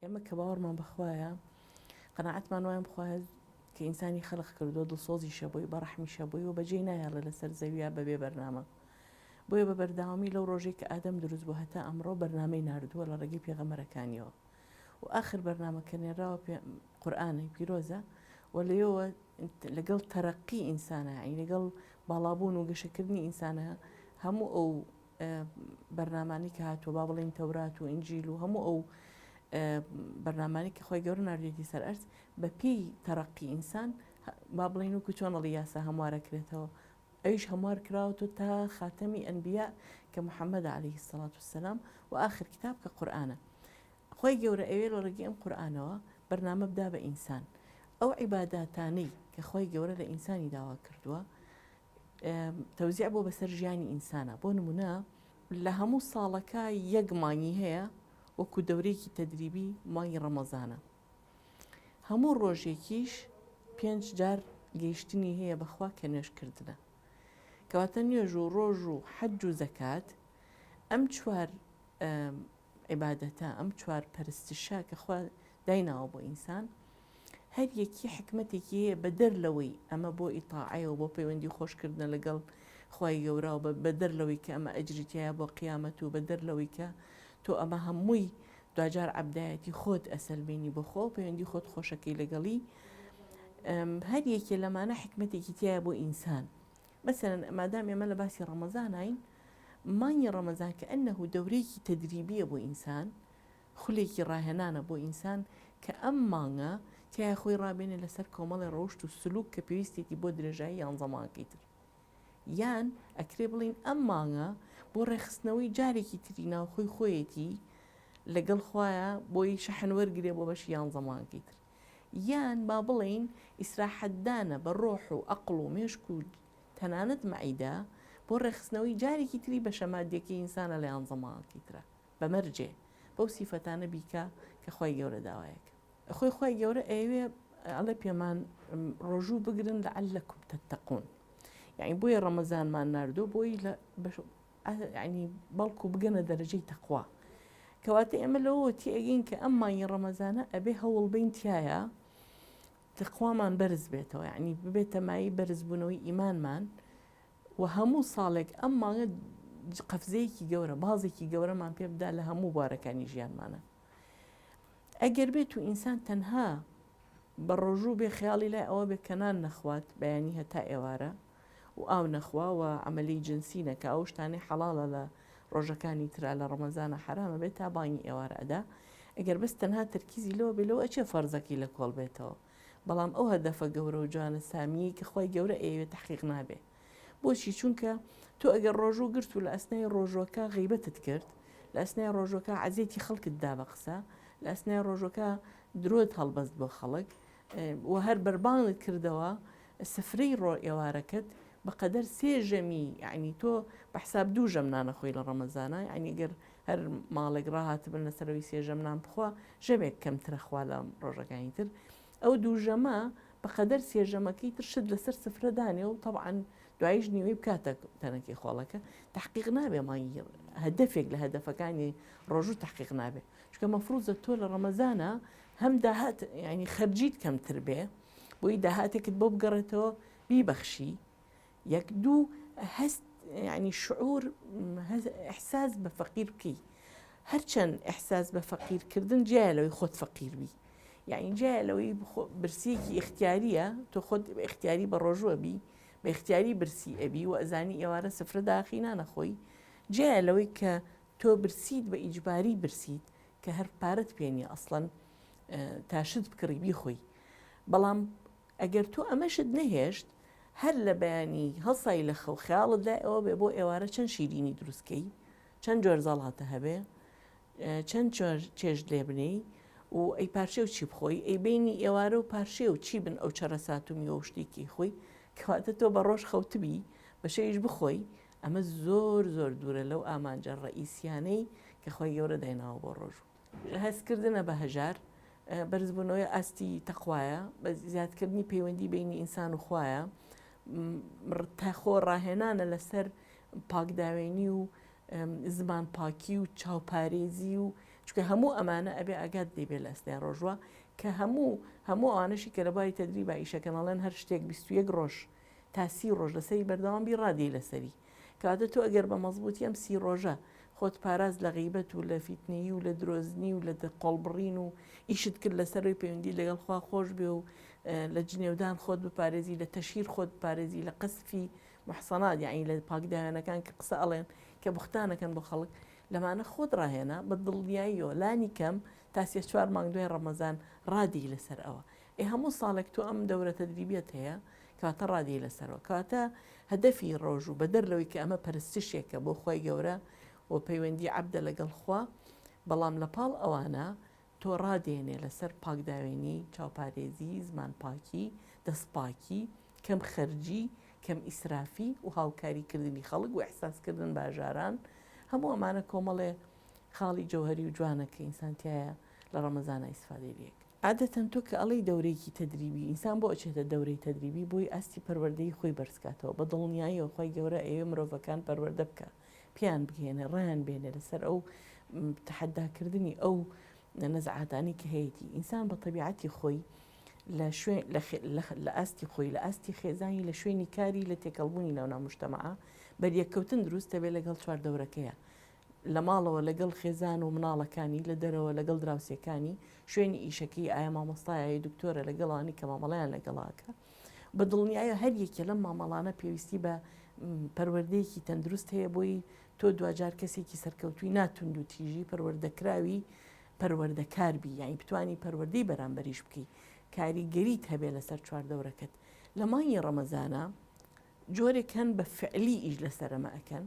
ئێمە کە باوەڕمان بەخوایە قەناعەتمان وایە بخوایە کە ئینسانی خەلق کردووە دڵسۆزیشە بۆی بەڕەحمیشە بۆی و بەجێ نایەڵێ لەسەر زەویە بەبێ بەرنامە بۆیە بە بەرداوامی لەو ڕۆژەی کە ئادەم دروست بوو هەتا ئەمڕۆ بەرنامەی ناردووە لە ڕێگەی پێغەمبەرەکانیەوە و ئاخر بەرنامە کە نێراوە قورئانی پیرۆزە و لەوێەوە لەگەڵ تەرەقی ئینسانە یعنی لەگەڵ باڵابوون و گەشەکردنی ئینسانە هەموو ئەو بەرنامانی کە هاتووە با بڵێن تەورات و ئینجیل و هەموو ئەو بەرنامانی کە خۆی گەورە ناردوێتی سەر ئەرز بە پێی تەرەقی ئینسان با بڵێن وەکو چۆنەڵی یاسا هەموارەکرێتەوە ئەویش هەموار کراوەتەوە تا خاتەمی ئەنبیا کە محەممەد عەلەیهی السەڵات وەسەلام و ئاخر کتاب کە قورئانە خۆی گەورە ئەوێ لە ڕێگەی ئەم قورئانەوە بەرنامە بدا بە ئینسان ئەو عیباداتانەی کە خۆی گەورە لە ئینسانی داوا کردووە تەوزیع بۆ بەسەر ژیانی ئینسانە بۆ نمونە لە هەموو ساڵەکە یەک مانگی هەیە وەکو دەورێکی تەدریبی مانگی ڕەمەزانە هەموو ڕۆژێکیش 5 جار گەیشتنی هەیە بەخوا کە نوێژکردنە کەواتە نوێژ و ڕۆژ و حەج و زەکات ئەم چوار عیبادەتە ئەم چوار پەرستشە کە خوا دایناوە بۆ ئینسان هەر یەکی حکمەتێکی هەیە بەدەر لەوەی ئەمە بۆ ئیتاعەوە بۆ پەیوەندی خۆشکردنە لەگەڵ خوای گەورە و بەدەر لەوەی کە ئەمە ئەجریتیایە بۆ قیامەت و بەدەر لەوەی کە تۆ ئەمە هەمووی دوجار عەبدایەتی خۆت ئەسەلبێنی بەخۆ پەیوەندی خۆت خۆشەکەی لەگەڵی هەر یەکێ لەمانە حکمەتێکی تایە بۆ ئینسان مەسەلەن مادام ئێمە لە باسی ڕەمەزانین مانگی ڕەمەزان کە ئەنەهو دەورێکی تەدریبیە بۆ ئینسان خولێکی ڕاهێنانە بۆ ئینسان کە ئەم مانگە تایە خۆی ڕابێنێ لەسەر کۆمەڵی ڕۆشت و سلوک کە پێویستێتی بۆ درێژایی یان زەمانەکەی تر یان ئەکرێ بڵین ئەم مانگە بۆ ڕێخستنەوەی جارێکی تری ناوخۆی خۆیەتی لەگەڵ خوایە بۆی شەحن وەرگرێ بۆ بەشی یان زەمانەکەی تر یان با بڵین ئیسراحەتدانە بە ڕۆح و ئەقڵ و مێشک و تەنانەت مەعیدا بۆ ڕێخستنەوەی جارێکی تری بە شەمادیەکەی ئینسانە لە یان زەمانەکەی ترە بەمەرجێ بەو سیفەتانە بیکە کە خۆی گەورە داوایەکە خۆی گەورە ئەوێ ئەڵێ پێمان ڕۆژوو بگرن لەعەلەکم تەتەقون یعنی بۆیە ڕەمەزانمان ناردۆ بۆی ینی بەڵکو بگەنە دەرەجەی تەقوا کەواتە ئێمە لەوە تێگەین کە ئەم مانگی ڕەمەزانە ئەبێ هەوڵ بین تایە تەقوامان بەرز بێتەوە یعنی ببێتە مای بەرزبوونەوەی ئیمانمان و هەموو ساڵێک ئەم مانگە قەفزەیەکی گەورە بازێکی گەورەمان پێ بدا لە هەموو بوارەکانی ژیانمانە ئەگەر بێت و ئینسان تەنها بە ڕۆژوو بێ خەیاڵی لای ئەوە بێ کەنان نەخوات بەیانی هەتا ئێوارە و ئاو نەخوا و عەمەلی جنسی نەکا ئەو شتانەی حەڵاڵە لە ڕۆژەکانی ترا لە ڕەمەزانە حرامە بێت تا بانگی ئێوارە ئەدا ئەگەر بەس تەنها تەرکیزی لەوە بێ لەوە ئەچێ فەرزەکەی لە کۆڵ بێتەوە بەڵام ئەو هەدەفە گەورە و جوانە سامیی کە خۆی گەورە ئەوێت تەحقیق نابێ بۆچی چونکە تۆ ئەگەر ڕۆژوو گرت و لە ئەسنای ڕۆژۆکە غیبەتت کرد لە ئەسنای ڕۆژۆکە عەزیەتی خەڵکت دا بە قسە لە ئەسنای ڕۆژۆکە درۆت هەڵبەست بۆ خەڵک و هەر بەربانت کردەوە سفرەی ڕۆ ئێوارەکەت بەقەدەر 3 ژەمی یعنی تۆ بە حساب 2 ژەم نانەخۆی لە ڕەمەزانە یعنی گەر هەر ماڵێک ڕاهاتبن لەسەرەوەی 3 ژەم نان بخوا ژەمێک کەمترە خوا لە ڕۆژەکانی تر ئەو 2 ژەمە بەقەدەر 3 ژەمەکەی تر شت لەسەر سفرەدانێ و طبعاً دوایش نیوەی بکاتە تەنەکەی خۆڵەکە تحقیق نابێ مانگی هەدەفێک لە هەدەفەکانی ڕۆژوو تحقیق نابێ چونکە مەفروضە تۆ لە ڕەمەزانە هەم داهات ینی خەرجیت کەمتر بێ بۆی داهاتێکت بۆ بگەڕێتەوە بیبەخشی یەک دوو هەست ینی شعور ئیحساس بە فەقیر بکەی هەرچەند ئیحساس بە فەقیرکردن جایە لەوەی خۆت فەقیر بی یعنی جایە لەوەی برسیەکی اختیاریە تۆ خۆت اختیاری بە ڕۆژوە بی بە اختیاری برسی ئەبی و ئەزانی ئێوارە سفرە داخی نانەخۆی جایە لەوەی کە تۆ برسیت بە ئیجباری برسیت کە هەر پارەت پێنیە ئەسڵەن تاشت بکڕی بیخۆی بەڵام ئەگەر تۆ ئەمەشت نەهێشت هەر لە بەیانی هەڵسای لە خەو خەیاڵتدا ئەوە بێ بۆ ئێوارە چەند شیرینی دروستکەی چەند جۆر زەڵاتە هەبێ چەند چێژ لێ بنەی و ئەی پارچێ و چی بخۆی ئەی بینی ئێوارە و پارچێ و چی بن ئەو چەرە ساتومی و شتێکی خۆی کەواتە تۆ بە ڕۆژ خەوتبی بە شەیش بخۆی ئەمە زۆر زۆر دوورە لەو ئامانجە ڕئیسیانەی کە خۆی گەورە دایناوە بۆ ڕۆژوو هەستکردنە بە هەژار بەرزبوونەوەی ئاستی تەخوایە بە زیادکردنی پەیوەندی بینی ئینسان و خوایە تاخۆ ڕاهێنانە لەسەر پاکداوێنی و زمان پاکی و چاوپارێزی و چکە هەموو ئەمانە ئەبێ ئاگات دەبێت لە ئەستیان ڕۆژوە کە هەموو ئەوانەشی کە لە بای تەدریب ئیشەکەناڵێن هەر شتێک 21 ڕۆژ تا 30 ڕۆژ لەسەری بەردەوامبی ڕادی لەسەری کاتە تۆ ئەگەر بە مەزبوطی ئەم 30 ڕۆژە خۆت پاراز لە غیبەت و لە فیتنەیی و لە درۆزنی و لە قۆڵبڕین و ئیشت کرد لەسەروی پەیوەندی لەگەڵ خوا خۆش بێ و لە جنێودان خۆت بپارێزی لە تەشیر خۆت پارێزی لە قەسفی محسەنات یعنی لە پاکداوێنەکان کە قسە ئەڵێن کە بوختانەکەن بۆ خەڵک لەمانە خۆت ڕاهێنا بە دڵنیاییەوە لانی کەم تا 4 مانگ دوای ڕەمەزان ڕادی لەسەر ئەوە هەموو ساڵێک تۆ ئەم دەورە تەدریبیەت هەیە کاتە ڕادی لەسەرەوە کاتە هەدەفی ڕۆژ و بە دەرلەوەی کە ئەمە پەرستشێکە بۆ خۆی گەورە و پەیوەندی عەبدە لەگەڵ خوا بەڵام لە پاڵ ئەوانە تۆ ڕادێنێ لەسەر پاکداوێنی چاوپارێزی زمان پاکی دەستپاکی کەم خەرجی کەم ئیسرافی و هاوکاریکردنی خەڵک و ئەحساسکردن باژاران هەموو ئەمانە کۆمەڵێ خاڵی جەوهەری و جوانە کە ئینسانتیایە لە ڕەمەزانە ئیسفادەیەک عادەتەن تۆ کە ئەڵەی دەورەیەکی تەدریبی ئینسان بۆ ئەچێتە دەورەی تەدریبی بۆی ئاستی پەروەردەی خۆی بەرزکاتەوە بە دڵنیاییەوە خۆی گەورە ئێوە مرۆڤەکان پەروەردە بکە پیان بگێنێ ڕیان بێنێ لەسەر ئەو تەحەداکردنی ئەو نەزعاتانی کە هەیەی ئینسان بە تەبیعەتی خۆی لە ئاستی خۆی لە ئاستی خێزانی لە شوێنی کاری لە تێکەڵبوونی ناو مجتەمەعە بەریەکەوتن دروستە بێ لەگەڵ چواردەورەکەیە لە ماڵەوە لەگەڵ خێزان و مناڵەکانی لە دەرەوە لەگەڵ دراوسەکانی شوێنی ئیشەکەی ئایا مامۆستایە دکتۆرە لەگەڵانی کە مامەڵیان لەگەڵاکە بە دڵنیایە هەر یەکێ لەم مامەڵانە پێویستی بە پەروەردەیەکی تەندروست هەیە بۆی تۆ دوجار کەسێکی سەرکەوتوی ناتوند و تیژی پەروەردەکراوی پەروەردەکاربی یعنی بتوانی پەروەردەی بەرامبەریش بکەی کاریگەریت هەبێ لەسەر چواردەورەکەت لە مانگی ڕەمەزانە جۆرێک هەن بە فعلی ئیش لەسەرەمە ئەکەن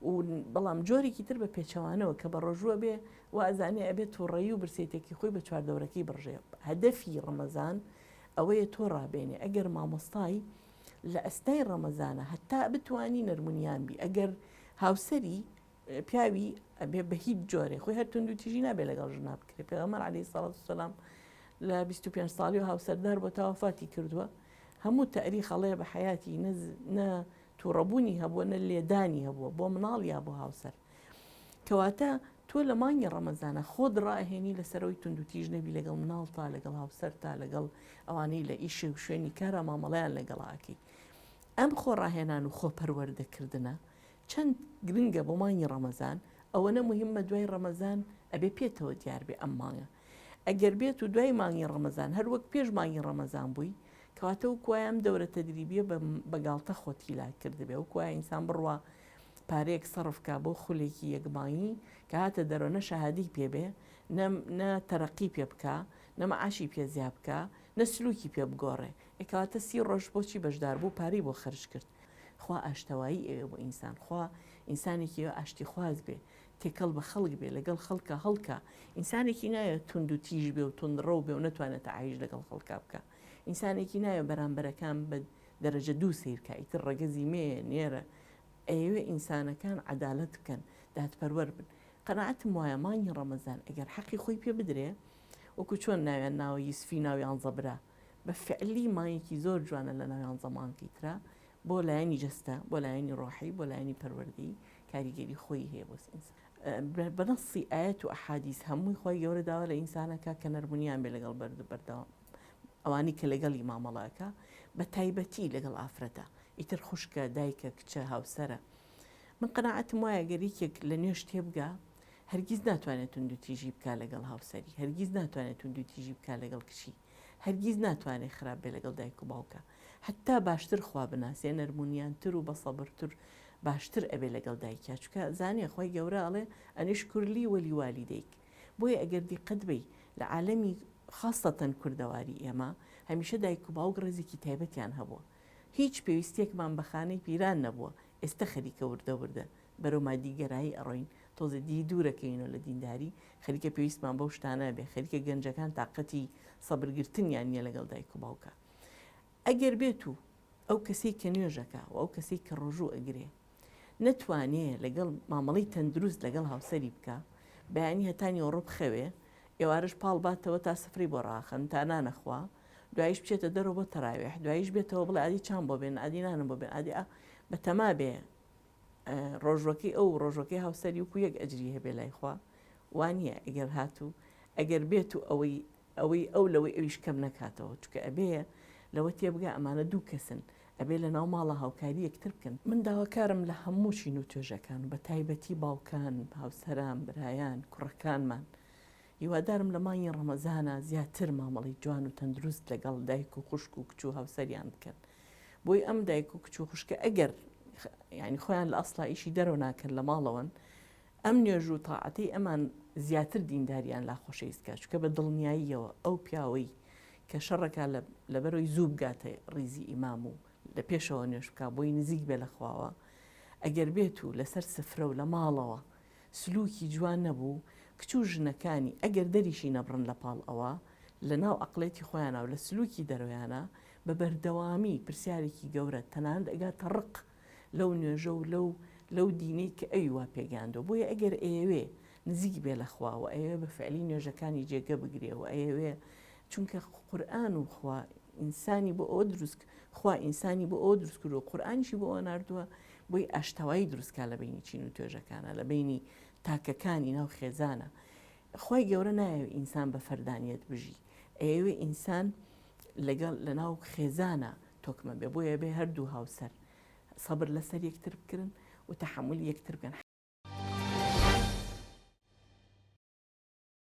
و بەڵام جۆرێکی تر بە پێچەوانەوە کە بە ڕۆژوە بێ و ئازانێ ئەبێت تووڕێی و برسێتێکی خۆی بە چواردەورەکەی بڕژێ هەدەفی ڕەمەزان ئەوەیە تۆ ڕابێنێ ئەگەر مامۆستای لە ئەستای ڕەمەزانە هەتا بتوانی نەرمونیان بی ئەگەر هاوسەری پیاوی ئەبێ بە هیچ جۆرێ خۆی هەر تونند و تیژی نابێ لەگەڵ ژنا بکرێت پێغەمبەر عەلەیهی سەڵات وسەلام لە 25 ساڵی و هاوسەردار بۆ تاوەفاتی کردووە هەموو تەریخ هەڵەیە بە حیاتی نە تووڕەبوونی هەبووە نە لێدانی هەبووە بۆ مناڵ یا بۆ هاوسەر کەواتە تۆ لە مانگی ڕەمەزانە خۆت ڕاهێنی لەسەرەوەی تونند و تیژ نەبی لەگەڵ مناڵ تا لەگەڵ هاوسەر تا لەگەڵ ئەوانەی لە ئیش و شوێنی کارە مامەڵەیان لەگەڵاکەی ئەم خۆ ڕاهێنان و خۆ پەروەردەکردنە چەند گرنگە بۆ مانگی ڕەمەزان ئەوەنە مهمە دوای ڕەمەزان ئەبێ پێتەوە دیار بێ ئەم مانگە ئەگەر بێت و دوای مانگی ڕەمەزان هەر وەک پێش مانگی ڕەمەزان بووی کەواتە و کوایەم دەورە تەدریبیە بەگاڵتە خۆتی لا کردبێ و کوای ئینسان بڕوە پارەیەک سەرفکە بۆ خولێکی یەکبانی کە هاتە دەرەوە نە شەهادی پێبێ نە تەرەقی پێ بکە نە مەعاشی پێ زیاد بکە نە سلووکی پێ بگۆڕێ کەواتە 30 ڕۆژ بۆچی بەشدار بوو پارەی بۆ خەرج کرد خوا ئاشتەوایی ئێوە بۆ ئینسان خوا ئینسانێکی ئاشتی خواز بێ تێکەڵ بە خەڵک بێ لەگەڵ خەڵکە هەڵکە ئینسانێکی نایە تونند و تیژ بێ و تونندڕە بێ و نەتوانێت عیش لەگەڵ خەڵکا بکە ئینسانێکی نایە بەرامبەرەکان بە دەرەجە 2 سیرکە ئیتر ڕەگەزی مێ نێرە ئەوێ ئینسانەکان عەدالەت بکەن دادپەروەر بن قەناعەتم وایە مانگی ڕەمەزان ئەگەر حەقی خۆی پێ بدرێ وەکو چۆن ناویان ناوە یوسفی ناویان زەبرا بە فعلی مانگێکی زۆر جوانە لە ناویان زەمانکەی ترا بۆ لایەنی جەستە بۆ لایەنی ڕۆحی بۆ لایەنی پەروەردەی کاریگەری خۆی هەیە بۆ ئینسان بەنەسی ئایەت و ئەحادیث هەمووی خۆی گەورە داوە لە ئینسانەکە کە نەرمونیان بێ لەگەڵ بەردەوام ئەوانی کە لەگەڵی مامەڵاکە بە تایبەتی لەگەڵ ئافرەتە ئیتر خوشکە دایکە کچە هاوسەرە من قەناعەتم وایە گەریکێک لە نوێش تێبگا هەرگیز ناتوانێت تونند و تیژی بکە لەگەڵ هاوسەری هەرگیز ناتوانێت تونند و تیژی بکە لەگەڵ کچی هەرگیز ناتوانێت خراپ بێ لەگەڵ دایک و باوکە حتا باشتر خوا بناسێ نەرمونیانتر و بە سەبرتر باشتر ئەبێ لەگەڵ دایکە چکە زانێ خۆی گەورە ئەڵێ ئەنیش کوردلی وەلی والیدەیک بۆیە ئەگەر دیقەت بی لە عالەمی خاستەن کوردەواری ئێمە هەمیشە دایک و باوک ڕێزێکی تایبەتیان هەبووە هیچ پێویستێکمان بەخانەی پیران نەبووە ئێستا خەریکە وردە بەرەو مادیگەرایی ئەڕۆین تۆزە دی دوورەکەینەوە لە دینداری خەریکە پێویستمان بەو شتانە بێ خەریکە گەنجەکان تااقەتی سەبرگرتنیان نیە لەگەڵ دایک و باوکە ئەگەر بێت و ئەو کەسێک کە نوێژەکە و ئەو کەسێک کە ڕۆژوو ئەگرێ نەتوانێت لەگەڵ مامەڵی تەندروست لەگەڵ هاوسەری بکە بەیانی هەتانی ئەوڕۆ بخەوێ ئێوارش پاڵ باتەوە تا سفری بۆ ڕاخن تا نانەخوا دوایش بچێتە دەرەوە بۆ تەراوێح دوایش بێتەوە بڵێ ئادی چام بۆ بێن ئادی نانم بۆ بێن ئادی بەتەما بێ ڕۆژوەکەی ئەو ڕۆژەکەی هاوسەری وکو یەک ئەجری هەبێ لای خوا وانە ئەگەر هاتوو ئەگەر بێت و ئەو لەوەی ئەویش کەم نەکاتەوە چکە ئەبێ لەوە تێبگە ئەمانە دوو کەسن ئەبێ لە ناو ماڵە هاوکاری یەکتر بکەن من داواکارم لە هەموو چین و توێژەکان بە تایبەتی باوکان هاوسەران برایان کوڕەکانمان هیوادارم لە مانگی ڕەمەزانە زیاتر مامەڵی جوان و تەندروست لەگەڵ دایک و خوشک و کچ و هاوسەریان بکەن بۆی ئەم دایک و کچ و خوشکە ئەگەر یعنی خۆیان لە ئەسڵا ئیشی دەرەوە ناکەن لە ماڵەوەن ئەم نوێژ و تاعەتەی ئەمان زیاتر دینداریان لا خۆشەویستکە چکە بە دڵنیاییەوە ئەو پیاوەی کە شەڕەکە لەبەرەوەی زوو بگاتە ڕیزی ئیمام و لە پێشەوە نوێژ بکە بۆی نزیک بێ لە خواوە ئەگەر بێت و لەسەر سفرە و لە ماڵەوە سلوکی جوان نەبوو کچ و ژنەکانی ئەگەر دەریشی نەبڕن لە پاڵ ئەوە لە ناو عقڵێتی خۆیانە و لە سلوکی دەرەوەیانە بە بەردەوامی پرسیارێکی گەورە تەنانەت ئەگاتە ڕق لەو نوێژە و لەو دینەی کە ئەوی وا پێگەاندەوە بۆیە ئەگەر ئێوێ نزیک بێ لە خواوە ئەوێ بە فعلی نوێژەکانی جێگە بگرێەوە ئەوێ چونکە قورئان و خوا ئینسانی بۆ ئەوە دروست خوا ئینسانی بۆ ئەوە دروست کردووە قورئانیشی بۆ ئەوە ناردووە بۆی ئاشتەوایی دروستکە لە بینی چین و توێژەکانە لە بینی تاکەکانی ناو خێزانە خۆی گەورە نایەوێ ئینسان بە فەردانیەت بژی ئەوێ ئینسان لەگەڵ لە ناو خێزانە تۆکمە بێ بۆیە بێ هەردوو هاوسەر سەبر لەسەر یەکتر بکردن و تەحمل یەکتر بکەن